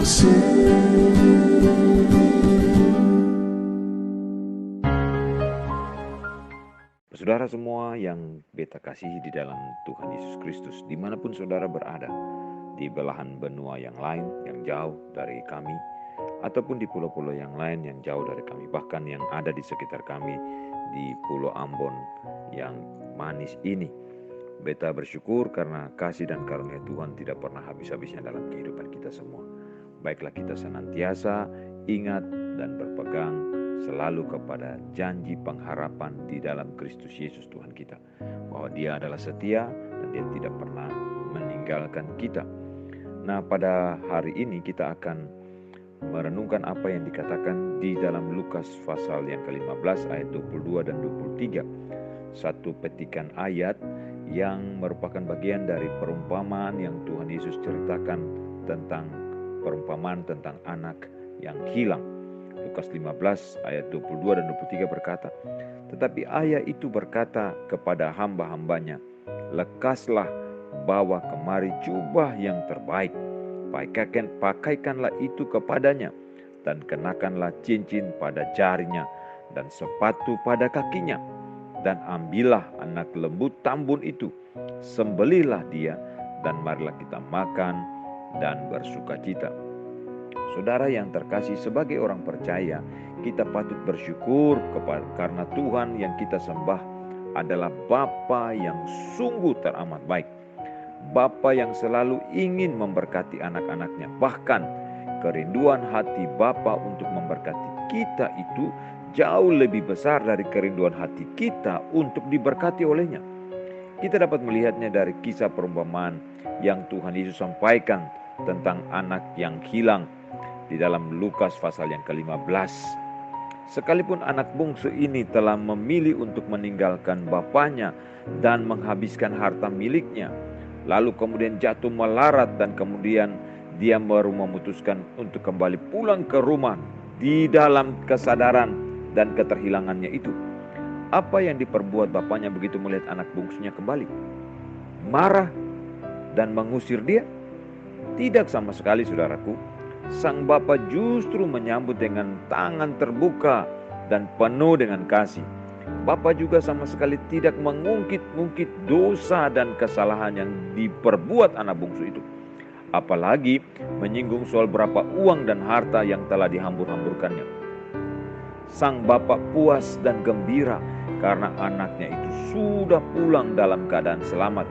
kasih. Saudara semua yang beta kasihi di dalam Tuhan Yesus Kristus, dimanapun saudara berada, di belahan benua yang lain yang jauh dari kami, ataupun di pulau-pulau yang lain yang jauh dari kami, bahkan yang ada di sekitar kami di Pulau Ambon yang manis ini. Beta bersyukur karena kasih dan karunia Tuhan tidak pernah habis-habisnya dalam kehidupan kita semua. Baiklah kita senantiasa ingat dan berpegang selalu kepada janji pengharapan di dalam Kristus Yesus Tuhan kita, bahwa Dia adalah setia dan Dia tidak pernah meninggalkan kita. Nah, pada hari ini kita akan merenungkan apa yang dikatakan di dalam Lukas pasal yang ke-15 ayat 22 dan 23. Satu petikan ayat yang merupakan bagian dari perumpamaan yang Tuhan Yesus ceritakan tentang perumpamaan tentang anak yang hilang. Lukas 15 ayat 22 dan 23 berkata, "Tetapi ayah itu berkata kepada hamba-hambanya, lekaslah, bawa kemari jubah yang terbaik, pakaikanlah itu kepadanya, dan kenakanlah cincin pada jarinya, dan sepatu pada kakinya, dan ambillah anak lembu tambun itu, sembelihlah dia, dan marilah kita makan dan bersukacita." Saudara yang terkasih, sebagai orang percaya, kita patut bersyukur karena Tuhan yang kita sembah adalah Bapa yang sungguh teramat baik. Bapa yang selalu ingin memberkati anak-anaknya. Bahkan kerinduan hati Bapa untuk memberkati kita itu jauh lebih besar dari kerinduan hati kita untuk diberkati olehnya. Kita dapat melihatnya dari kisah perumpamaan yang Tuhan Yesus sampaikan tentang anak yang hilang di dalam Lukas pasal yang ke-15. Sekalipun anak bungsu ini telah memilih untuk meninggalkan bapaknya dan menghabiskan harta miliknya, lalu kemudian jatuh melarat dan kemudian dia baru memutuskan untuk kembali pulang ke rumah di dalam kesadaran dan keterhilangannya itu. Apa yang diperbuat bapaknya begitu melihat anak bungsunya kembali? Marah dan mengusir dia? Tidak sama sekali, saudaraku. Sang bapa justru menyambut dengan tangan terbuka dan penuh dengan kasih. Bapa juga sama sekali tidak mengungkit-ungkit dosa dan kesalahan yang diperbuat anak bungsu itu. Apalagi menyinggung soal berapa uang dan harta yang telah dihambur-hamburkannya. Sang bapa puas dan gembira karena anaknya itu sudah pulang dalam keadaan selamat.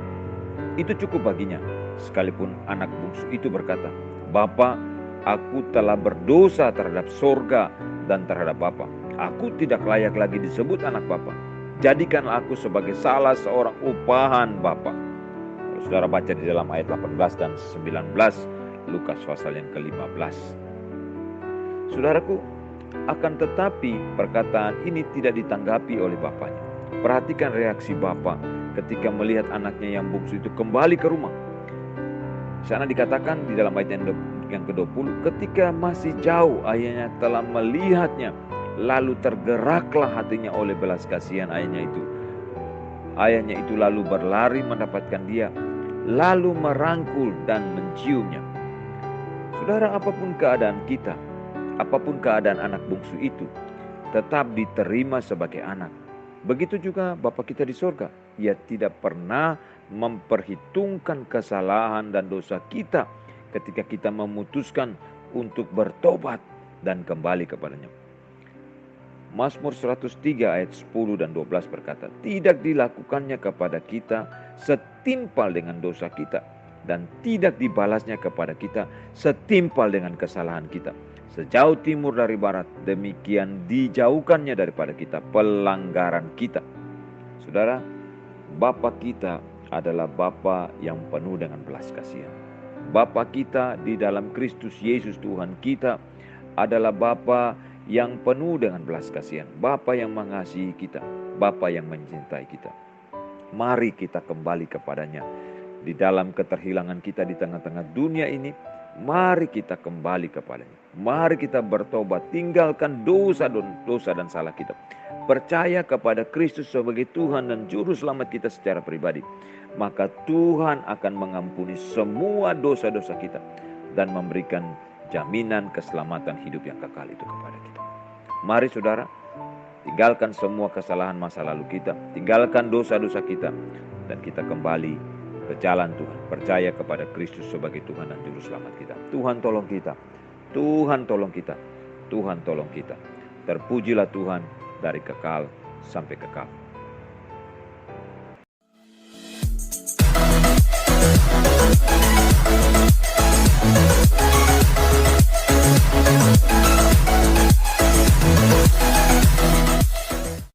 Itu cukup baginya. Sekalipun anak bungsu itu berkata, "Bapa, aku telah berdosa terhadap sorga dan terhadap Bapa. Aku tidak layak lagi disebut anak Bapa. Jadikanlah aku sebagai salah seorang upahan Bapa." Kalau saudara baca di dalam ayat 18 dan 19 Lukas pasal yang ke-15. Saudaraku, akan tetapi perkataan ini tidak ditanggapi oleh bapaknya. Perhatikan reaksi Bapa ketika melihat anaknya yang bungsu itu kembali ke rumah. Di sana dikatakan di dalam ayat yang ke-20, ketika masih jauh ayahnya telah melihatnya, lalu tergeraklah hatinya oleh belas kasihan ayahnya itu. Ayahnya itu lalu berlari mendapatkan dia, lalu merangkul dan menciumnya. Saudara, apapun keadaan kita, apapun keadaan anak bungsu itu, tetap diterima sebagai anak. Begitu juga Bapa kita di surga. Ia tidak pernah memperhitungkan kesalahan dan dosa kita ketika kita memutuskan untuk bertobat dan kembali kepadanya. Mazmur 103 ayat 10 dan 12 berkata, "Tidak dilakukannya kepada kita setimpal dengan dosa kita, dan tidak dibalasnya kepada kita setimpal dengan kesalahan kita. Sejauh timur dari barat, demikian dijauhkannya daripada kita pelanggaran kita." Saudara, Bapa kita adalah Bapa yang penuh dengan belas kasihan. Bapa kita di dalam Kristus Yesus Tuhan kita adalah Bapa yang penuh dengan belas kasihan. Bapa yang mengasihi kita, Bapa yang mencintai kita. Mari kita kembali kepadanya. Di dalam keterhilangan kita di tengah-tengah dunia ini, mari kita kembali kepadanya. Mari kita bertobat, tinggalkan dosa dan salah kita. Percaya kepada Kristus sebagai Tuhan dan Juru Selamat kita secara pribadi. Maka Tuhan akan mengampuni semua dosa-dosa kita dan memberikan jaminan keselamatan hidup yang kekal itu kepada kita. Mari saudara, tinggalkan semua kesalahan masa lalu kita, tinggalkan dosa-dosa kita, dan kita kembali ke jalan Tuhan. Percaya kepada Kristus sebagai Tuhan dan Juru Selamat kita. Tuhan tolong kita, Tuhan tolong kita, Tuhan tolong kita. Terpujilah Tuhan dari kekal sampai kekal.